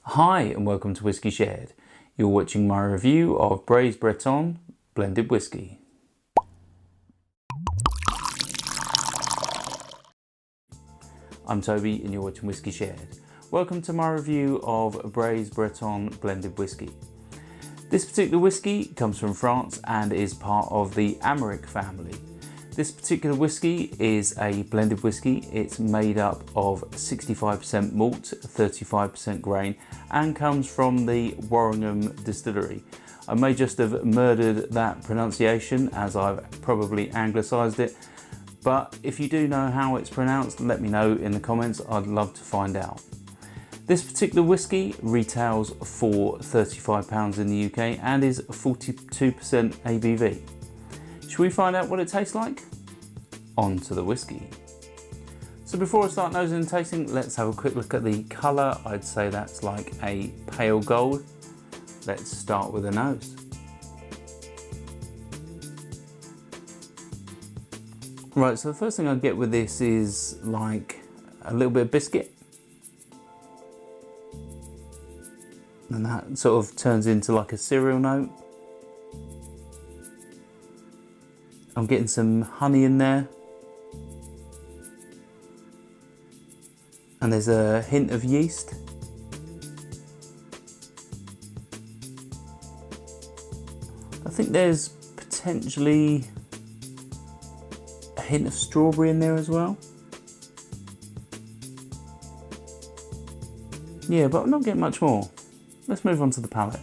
Hi and welcome to Whisky Shared. You're watching my review of Breizh Breton blended whisky. I'm Toby and you're watching Whisky Shared. Welcome to my review of Breizh Breton blended whisky. This particular whisky comes from France and is part of the Amérique family. This particular whisky is a blended whisky. It's made up of 65% malt, 35% grain, and comes from the Warringham distillery. I may just have murdered that pronunciation as I've probably anglicised it, but if you do know how it's pronounced, let me know in the comments. I'd love to find out. This particular whisky retails for £35 in the UK and is 42% ABV. Should we find out what it tastes like? On to the whisky. So before I start nosing and tasting, let's have a quick look at the colour. I'd say that's like a pale gold. Let's start with a nose. Right, so the first thing I get with this is like a little bit of biscuit. And that sort of turns into like a cereal note. I'm getting some honey in there. And there's a hint of yeast. I think there's potentially a hint of strawberry in there as well. Yeah, but I'm not getting much more. Let's move on to the palate.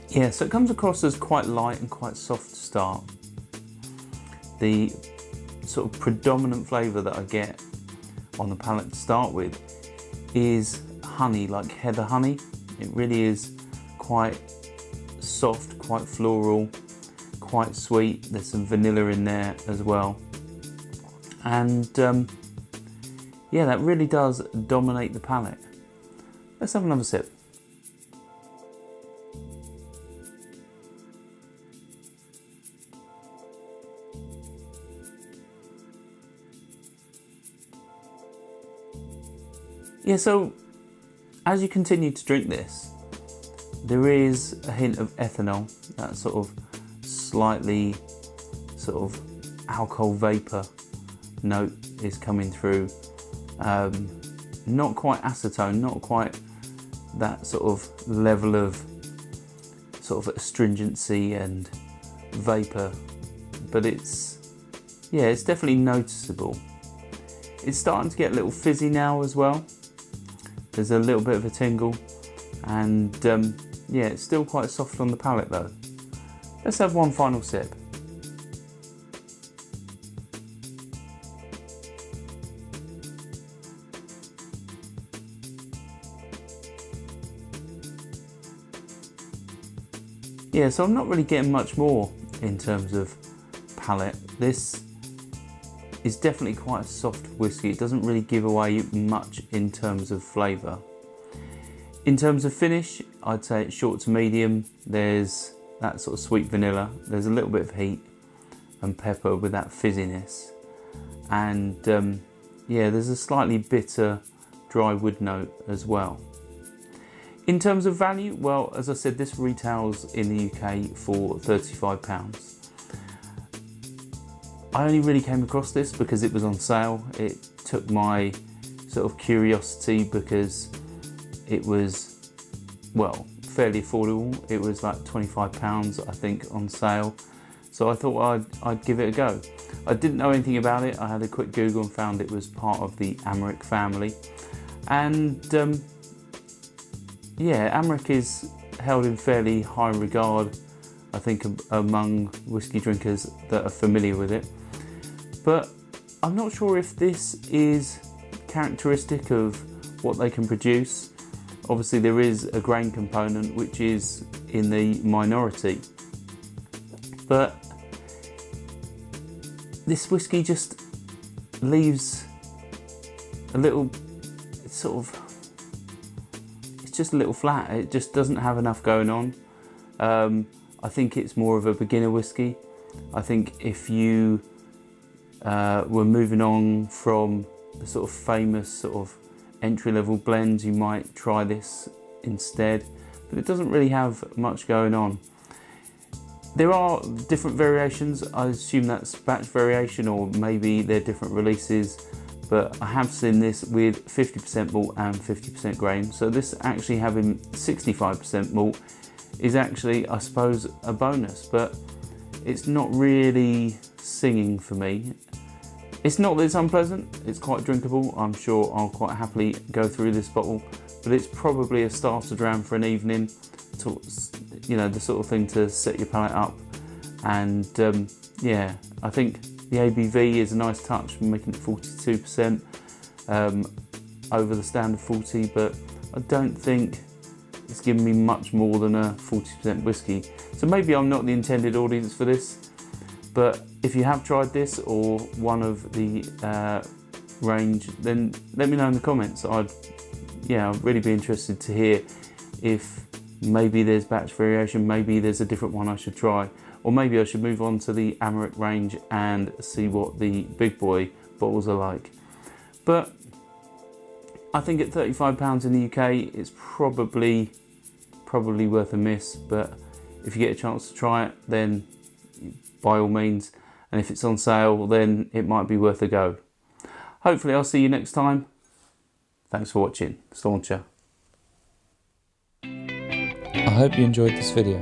Yeah, so it comes across as quite light and quite soft to start. The sort of predominant flavour that I get on the palate to start with is honey, like heather honey. It really is quite soft, quite floral, quite sweet. There's some vanilla in there as well. And yeah, that really does dominate the palate. Let's have another sip. Yeah, so as you continue to drink this, there is a hint of ethanol, that sort of slightly sort of alcohol vapour note is coming through. Not quite acetone, not quite that sort of level of sort of astringency and vapour, but it's definitely noticeable. It's starting to get a little fizzy now as well. There's a little bit of a tingle, and yeah, it's still quite soft on the palate though. Let's have one final sip. Yeah, so I'm not really getting much more in terms of palate. This is definitely quite a soft whisky. It doesn't really give away much in terms of flavour. In terms of finish, I'd say it's short to medium. There's that sort of sweet vanilla. There's a little bit of heat and pepper with that fizziness. And yeah, there's a slightly bitter dry wood note as well. In terms of value, well, as I said, this retails in the UK for £35. I only really came across this because it was on sale. It took my sort of curiosity because it was, well, fairly affordable. It was like £25, I think, on sale. So I thought I'd give it a go. I didn't know anything about it. I had a quick Google and found it was part of the Amérique family. And yeah, Amérique is held in fairly high regard, I think, among whiskey drinkers that are familiar with it. But I'm not sure if this is characteristic of what they can produce. Obviously there is a grain component which is in the minority, but this whisky just leaves a little, it's just a little flat. It just doesn't have enough going on. I think it's more of a beginner whiskey. I think if you were moving on from the sort of famous sort of entry-level blends, you might try this instead, but it doesn't really have much going on. There are different variations. I assume that's batch variation, or maybe they're different releases, but I have seen this with 50% malt and 50% grain. So this actually having 65% malt is actually, I suppose, a bonus, but it's not really singing for me. It's not that it's unpleasant, it's quite drinkable. I'm sure I'll quite happily go through this bottle, but it's probably a starter dram for an evening, to, you know, the sort of thing to set your palate up. And yeah, I think the ABV is a nice touch, making it 42% over the standard 40, but I don't think it's giving me much more than a 40% whiskey. So maybe I'm not the intended audience for this, but if you have tried this or one of the range, then let me know in the comments. I'd really be interested to hear if maybe there's batch variation, maybe there's a different one I should try, or maybe I should move on to the Amaric range and see what the big boy bottles are like. But I think at £35 in the UK, it's probably worth a miss, but if you get a chance to try it, then by all means, and if it's on sale, then it might be worth a go. Hopefully I'll see you next time. Thanks for watching. Stauncher. I hope you enjoyed this video.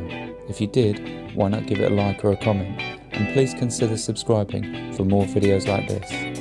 If you did, why not give it a like or a comment, and please consider subscribing for more videos like this.